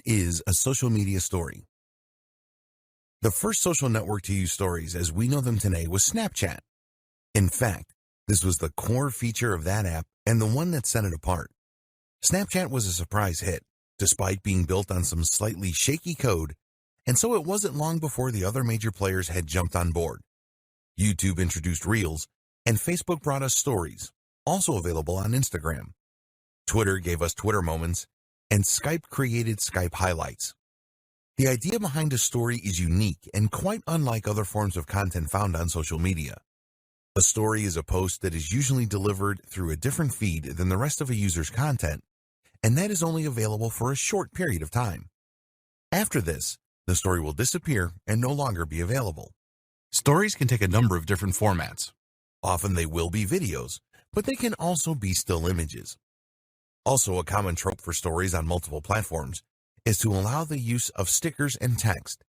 is a social media story? The first social network to use stories as we know them today was Snapchat. In fact, this was the core feature of that app and the one that set it apart. Snapchat was a surprise hit, despite being built on some slightly shaky code, and so it wasn't long before the other major players had jumped on board. YouTube introduced Reels, and Facebook brought us Stories, also available on Instagram. Twitter gave us Twitter Moments, and Skype created Skype Highlights. The idea behind a story is unique and quite unlike other forms of content found on social media. A story is a post that is usually delivered through a different feed than the rest of a user's content, and that is only available for a short period of time. After this, the story will disappear and no longer be available. Stories can take a number of different formats. Often they will be videos, but they can also be still images. Also, a common trope for stories on multiple platforms is to allow the use of stickers and text.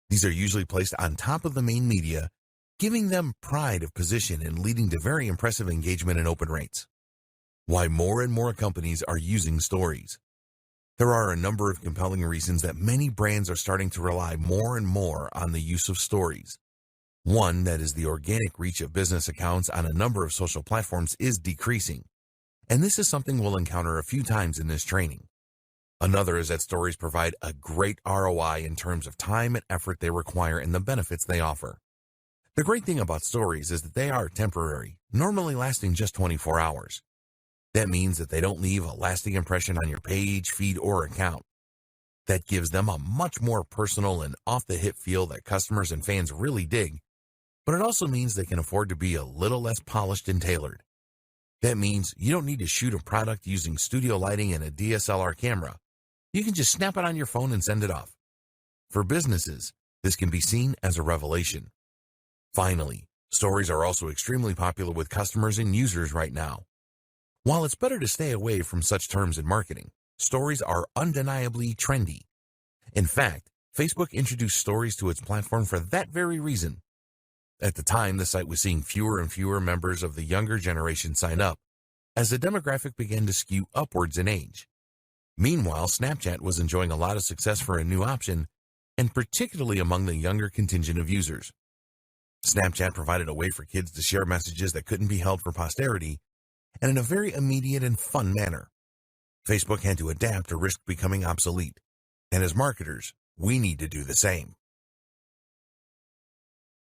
These are usually placed on top of the main media, giving them pride of position and leading to very impressive engagement and open rates. Why more and more companies are using stories. There are a number of compelling reasons that many brands are starting to rely more and more on the use of stories. One, that is the organic reach of business accounts on a number of social platforms is decreasing, and this is something we'll encounter a few times in this training. Another is that stories provide a great ROI in terms of time and effort they require and the benefits they offer. The great thing about stories is that they are temporary, normally lasting just 24 hours. That means that they don't leave a lasting impression on your page, feed, or account. That gives them a much more personal and off-the-hip feel that customers and fans really dig, but it also means they can afford to be a little less polished and tailored. That means you don't need to shoot a product using studio lighting and a DSLR camera. You can just snap it on your phone and send it off. For businesses, this can be seen as a revelation. Finally, stories are also extremely popular with customers and users right now. While it's better to stay away from such terms in marketing, stories are undeniably trendy. In fact, Facebook introduced stories to its platform for that very reason. At the time, the site was seeing fewer and fewer members of the younger generation sign up, as the demographic began to skew upwards in age. Meanwhile, Snapchat was enjoying a lot of success for a new option, and particularly among the younger contingent of users. Snapchat provided a way for kids to share messages that couldn't be held for posterity, and in a very immediate and fun manner. Facebook had to adapt or risk becoming obsolete, and as marketers, we need to do the same.